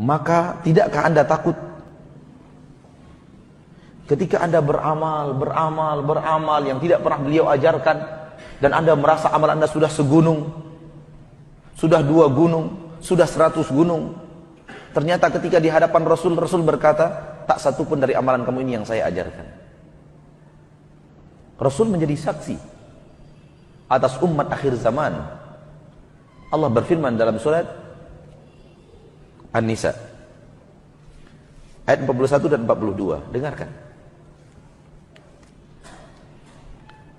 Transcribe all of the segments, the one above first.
Maka tidakkah Anda takut ketika Anda beramal yang tidak pernah beliau ajarkan, dan Anda merasa amal Anda sudah segunung, sudah 2 gunung, sudah 100 gunung. Ternyata ketika di hadapan Rasul, Rasul berkata, tak satu pun dari amalan kamu ini yang saya ajarkan. Rasul menjadi saksi atas umat akhir zaman. Allah berfirman dalam surat An-Nisa ayat 41 dan 42. Dengarkan.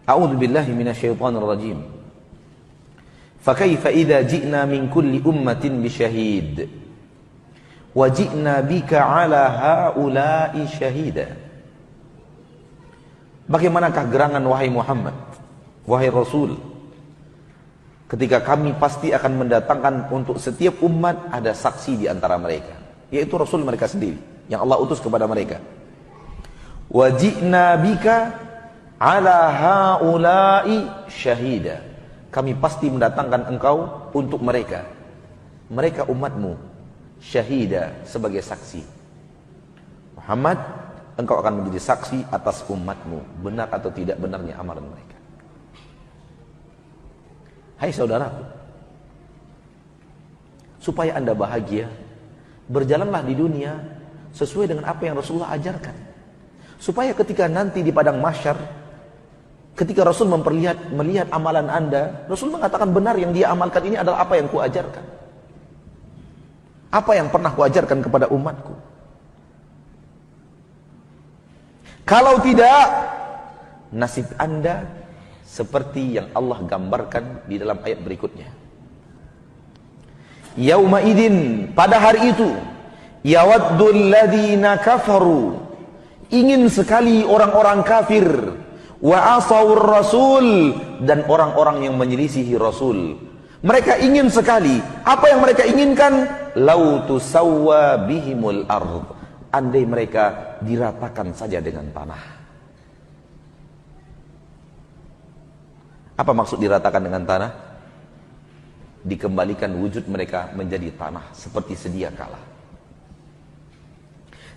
A'udzu billahi minasyaitonir rajim. Fa kaifa idza ji'na min kulli ummatin bisyahid wa ji'na bika 'ala haula'i syahida. Bagaimanakah gerangan wahai Muhammad, wahai Rasul, ketika kami pasti akan mendatangkan untuk setiap umat ada saksi di antara mereka, yaitu Rasul mereka sendiri yang Allah utus kepada mereka. Wa ji'na bika 'ala haula'i syahida. Kami pasti mendatangkan engkau untuk mereka umatmu, syahida, sebagai saksi. Muhammad, engkau akan menjadi saksi atas umatmu, benar atau tidak benarnya amalan mereka. Hai saudaraku, supaya Anda bahagia, berjalanlah di dunia sesuai dengan apa yang Rasulullah ajarkan. Supaya ketika nanti di padang mahsyar, ketika Rasul melihat amalan Anda, Rasul mengatakan benar yang dia amalkan ini adalah apa yang kuajarkan. Apa yang pernah kuajarkan kepada umatku. Kalau tidak, nasib Anda seperti yang Allah gambarkan di dalam ayat berikutnya. Yauma idin, pada hari itu, yawaddul ladzina kafaru, ingin sekali orang-orang kafir, wa asawur rasul, dan orang-orang yang menyelisihi Rasul. Mereka ingin sekali, apa yang mereka inginkan? Lau tusawwa bihimul ardh, andai mereka diratakan saja dengan tanah. Apa maksud diratakan dengan tanah? Dikembalikan wujud mereka menjadi tanah seperti sedia kala.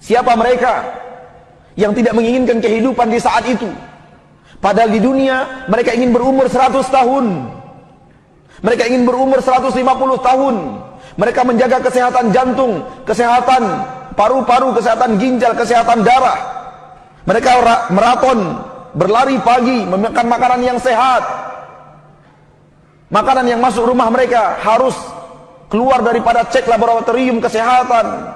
Siapa mereka yang tidak menginginkan kehidupan di saat itu? Padahal di dunia mereka ingin berumur 100 tahun. Mereka ingin berumur 150 tahun. Mereka menjaga kesehatan jantung, kesehatan paru-paru, kesehatan ginjal, kesehatan darah. Mereka maraton, berlari pagi, memakan makanan yang sehat. Makanan yang masuk rumah mereka harus keluar daripada cek laboratorium kesehatan.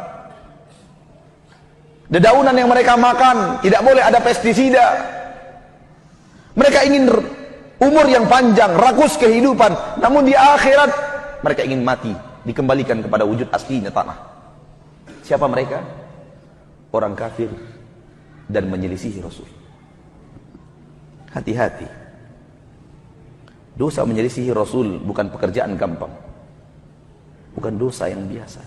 Dedaunan yang mereka makan tidak boleh ada pestisida. Mereka ingin umur yang panjang, rakus kehidupan, namun di akhirat mereka ingin mati, dikembalikan kepada wujud aslinya tanah. Siapa mereka? Orang kafir dan menyelisihi Rasul. Hati-hati. Dosa menyelisihi Rasul bukan pekerjaan gampang, bukan dosa yang biasa.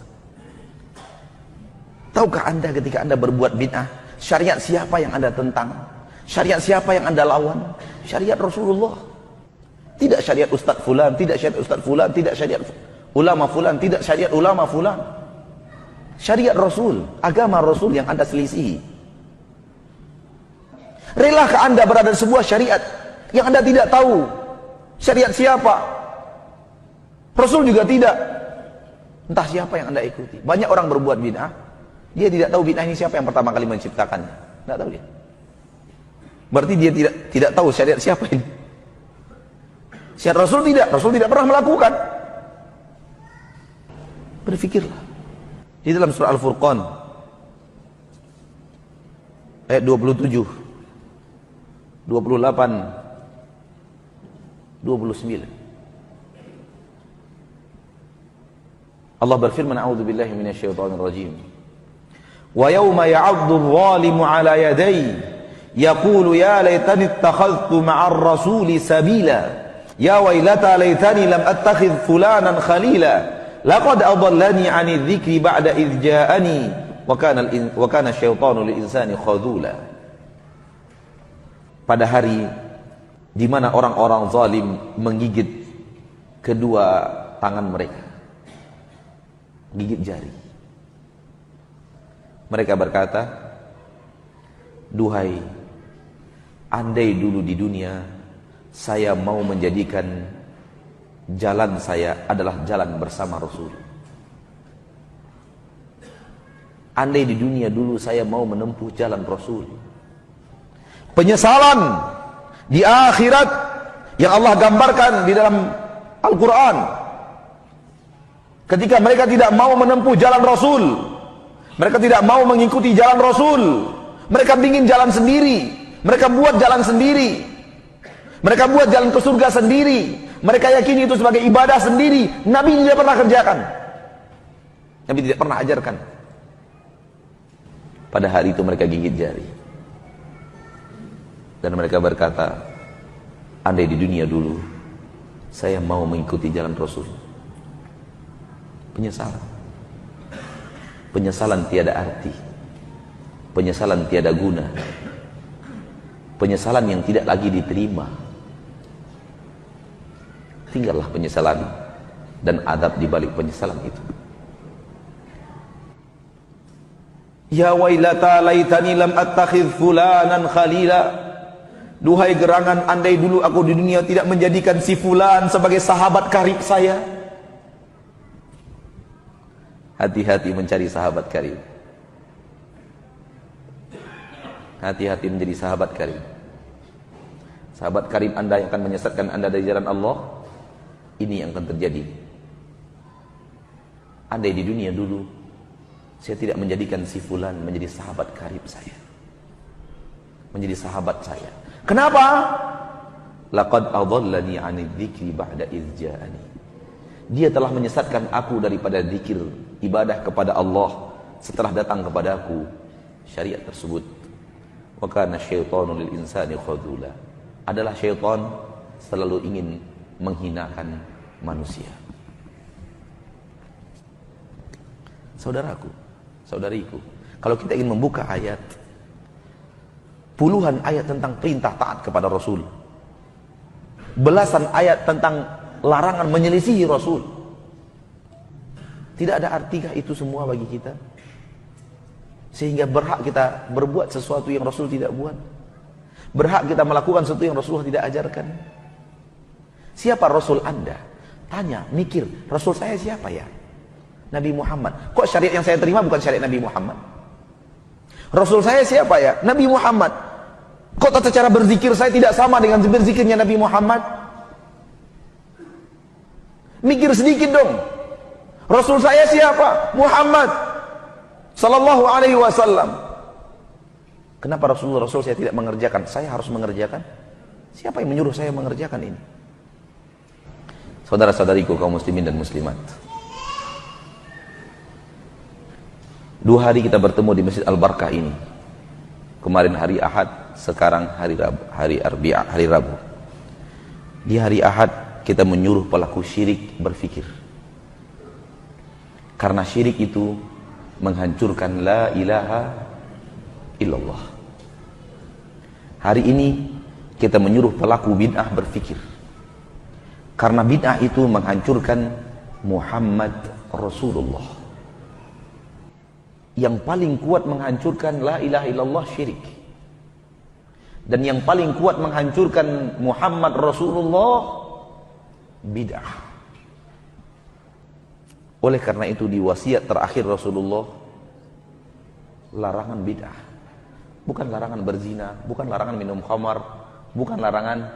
Tahukah Anda ketika Anda berbuat bid'ah, syariat siapa yang Anda tentang? Syariat siapa yang Anda lawan? Syariat Rasulullah. Tidak syariat Ustaz Fulan, tidak syariat Ustaz Fulan, tidak syariat ulama Fulan, tidak syariat ulama Fulan. Syariat Rasul, agama Rasul yang Anda selisihi. Relakah Anda berada di sebuah syariat yang Anda tidak tahu syariat siapa? Rasul juga tidak. Entah siapa yang Anda ikuti. Banyak orang berbuat bid'ah, dia tidak tahu bid'ah ini siapa yang pertama kali menciptakannya. Tidak tahu dia. Berarti dia tidak tahu syariat siapa ini. Syariat Rasul tidak pernah melakukan. Berfikirlah. Di dalam surah Al-Furqan ayat 27, 28, 29. Allah berfirman, a'udzu billahi minasyaitonir rajim. Wa yauma ya'addu adh-dhalimu 'ala yadayhi yaqulu ya laitani ittakhadhtu ma'ar rasuli sabila ya wailata laitani lam attakhidh fulanan khalila laqad adallani 'ani dzikri ba'da idh ja'ani wa kana syaitanu lil insani khadhula. Pada hari di mana orang-orang zalim menggigit kedua tangan mereka, gigit jari. Mereka berkata, duhai, andai dulu di dunia saya mau menjadikan jalan saya adalah jalan bersama Rasul. Andai di dunia dulu saya mau menempuh jalan Rasul. Penyesalan di akhirat yang Allah gambarkan di dalam Al-Quran, ketika mereka tidak mau menempuh jalan Rasul, mereka tidak mau mengikuti jalan Rasul, mereka ingin jalan sendiri, mereka buat jalan sendiri, mereka buat jalan ke surga sendiri, mereka yakini itu sebagai ibadah sendiri. Nabi tidak pernah kerjakan, Nabi tidak pernah ajarkan. Pada hari itu mereka gigit jari dan mereka berkata, andai di dunia dulu saya mau mengikuti jalan Rasul. Penyesalan, penyesalan tiada arti, penyesalan tiada guna, penyesalan yang tidak lagi diterima. Tinggallah penyesalan dan adab di balik penyesalan itu. Ya wailata laitani lam attakhidh fulanan khalila. Duhai gerangan, andai dulu aku di dunia tidak menjadikan si fulan sebagai sahabat karib saya. Hati-hati mencari sahabat karib. Hati-hati menjadi sahabat karib. Sahabat karib Anda yang akan menyesatkan Anda dari jalan Allah. Ini yang akan terjadi. Andai di dunia dulu saya tidak menjadikan si fulan menjadi sahabat karib saya, menjadi sahabat saya. Kenapa? Laqad adallani 'anil dzikri ba'da idz ja'ani. Dia telah menyesatkan aku daripada zikir ibadah kepada Allah setelah datang kepada aku syariat tersebut. Wa kana syaitanu lil insani khadzula. Adalah syaitan selalu ingin menghinakan manusia. Saudaraku, saudariku, kalau kita ingin membuka ayat, puluhan ayat tentang perintah taat kepada Rasul, belasan ayat tentang larangan menyelisihi Rasul, tidak ada artikah itu semua bagi kita? Sehingga berhak kita berbuat sesuatu yang Rasul tidak buat, berhak kita melakukan sesuatu yang Rasulullah tidak ajarkan. Siapa Rasul Anda? Tanya, mikir, Rasul saya siapa ya? Nabi Muhammad. Kok syariat yang saya terima bukan syariat Nabi Muhammad? Rasul saya siapa ya? Nabi Muhammad. Kok tata cara berzikir saya tidak sama dengan berzikirnya Nabi Muhammad? Mikir sedikit dong. Rasul saya siapa? Muhammad sallallahu alaihi wasallam. Kenapa Rasul saya tidak mengerjakan? Saya harus mengerjakan? Siapa yang menyuruh saya mengerjakan ini? Saudara-saudariku kaum muslimin dan muslimat, 2 hari kita bertemu di Masjid Al-Barkah ini. Kemarin hari Ahad, sekarang hari Rabu. Di hari Ahad kita menyuruh pelaku syirik berfikir. Karena syirik itu menghancurkan la ilaha illallah. Hari ini kita menyuruh pelaku bid'ah berfikir. Karena bid'ah itu menghancurkan Muhammad Rasulullah. Yang paling kuat menghancurkan la ilaha illallah syirik. Dan yang paling kuat menghancurkan Muhammad Rasulullah bid'ah. Oleh karena itu di wasiat terakhir Rasulullah, larangan bid'ah. Bukan larangan berzina, bukan larangan minum khamar, bukan larangan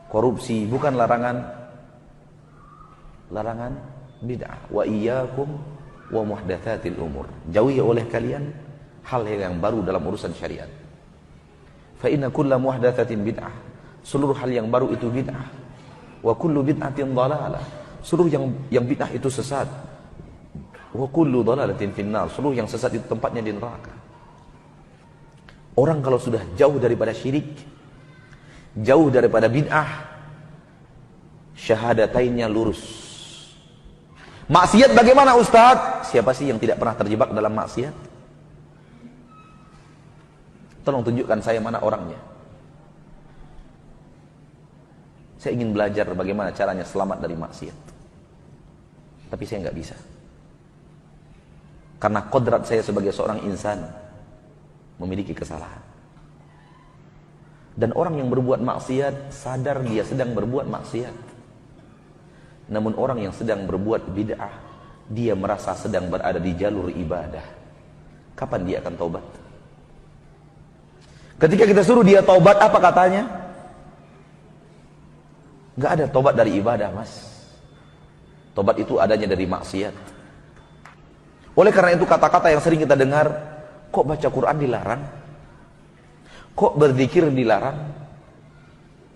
korupsi, bukan larangan bid'ah. Wa iyyakum wa muhdatsatil umur. Jauhi oleh kalian hal-hal yang baru dalam urusan syariat. Fa inna kulla muhdatsatin bid'ah. Seluruh hal yang baru itu bid'ah. Wa kullu bid'atin dhalalah. Seluruh yang bid'ah itu sesat. Wa kullu dhalalatin finnar. Seluruh yang sesat itu tempatnya di neraka. Orang kalau sudah jauh daripada syirik, jauh daripada bid'ah, syahadatainnya lurus. Maksiat bagaimana Ustaz? Siapa sih yang tidak pernah terjebak dalam maksiat? Tolong tunjukkan saya mana orangnya. Saya ingin belajar bagaimana caranya selamat dari maksiat. Tapi saya nggak bisa. Karena kodrat saya sebagai seorang insan memiliki kesalahan. Dan orang yang berbuat maksiat sadar dia sedang berbuat maksiat. Namun orang yang sedang berbuat bid'ah, dia merasa sedang berada di jalur ibadah. Kapan dia akan taubat? Ketika kita suruh dia taubat, apa katanya? Gak ada taubat dari ibadah, mas. Taubat itu adanya dari maksiat. Oleh karena itu kata-kata yang sering kita dengar, kok baca Quran dilarang? Kok berzikir dilarang?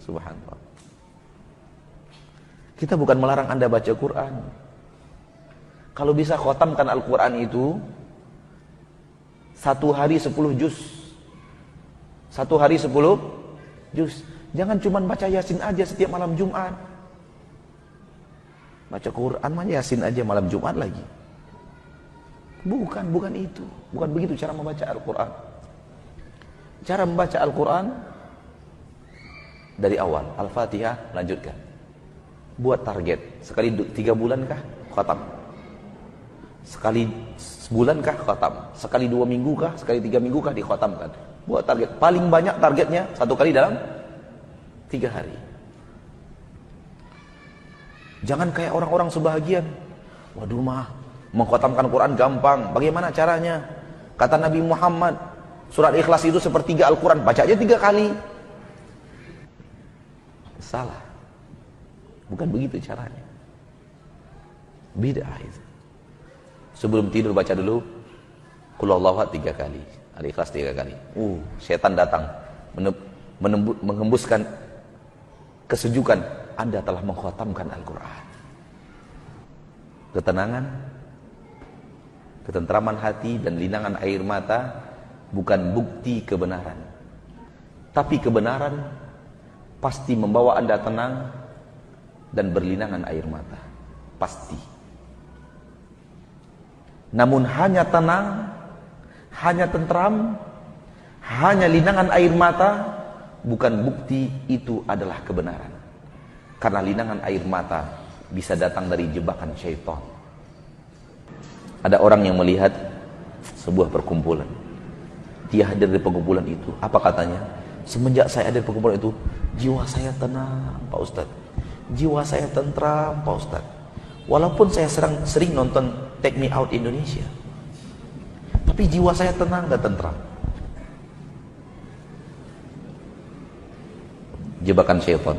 Subhanallah. Kita bukan melarang Anda baca Quran. Kalau bisa khotamkan Al-Quran itu 1 hari 10 juz. 1 hari 10 juz. Jangan cuma baca Yasin aja setiap malam Jumat. Baca Quran mah Yasin aja malam Jumat lagi. Bukan itu. Bukan begitu cara membaca Al-Quran. Cara membaca Al-Quran dari awal. Al-Fatihah, lanjutkan. Buat target. Sekali 3 bulan kah? Khatam. Sekali sebulan kah? Khatam. Sekali 2 minggu kah? Sekali 3 minggu kah? Dikhatamkan. Buat target. Paling banyak targetnya 1 kali dalam 3 hari. Jangan kayak orang-orang sebahagian. Waduh mah, mengkhatamkan Quran gampang. Bagaimana caranya? Kata Nabi Muhammad, surat Ikhlas itu sepertiga Al-Quran. Baca aja 3 kali. Salah. Bukan begitu caranya. Bid'ah itu. Sebelum tidur baca dulu Qul Huwallahu Ahad 3 kali, Al-Ikhlas 3 kali. Setan datang menghembuskan kesejukan. Anda telah mengkhatamkan Al-Quran. Ketenangan, ketentraman hati dan linangan air mata bukan bukti kebenaran. Tapi kebenaran pasti membawa Anda tenang dan berlinangan air mata. Pasti. Namun hanya tenang, hanya tentram, hanya linangan air mata bukan bukti itu adalah kebenaran. Karena linangan air mata bisa datang dari jebakan syaitan. Ada orang yang melihat sebuah perkumpulan. Dia hadir di perkumpulan itu. Apa katanya? Semenjak saya hadir di perkumpulan itu, jiwa saya tenang, Pak Ustadz. Jiwa saya tentram, Pak Ustadz. Walaupun saya sering nonton Take Me Out Indonesia, tapi jiwa saya tenang dan tentram. Jebakan syaitan.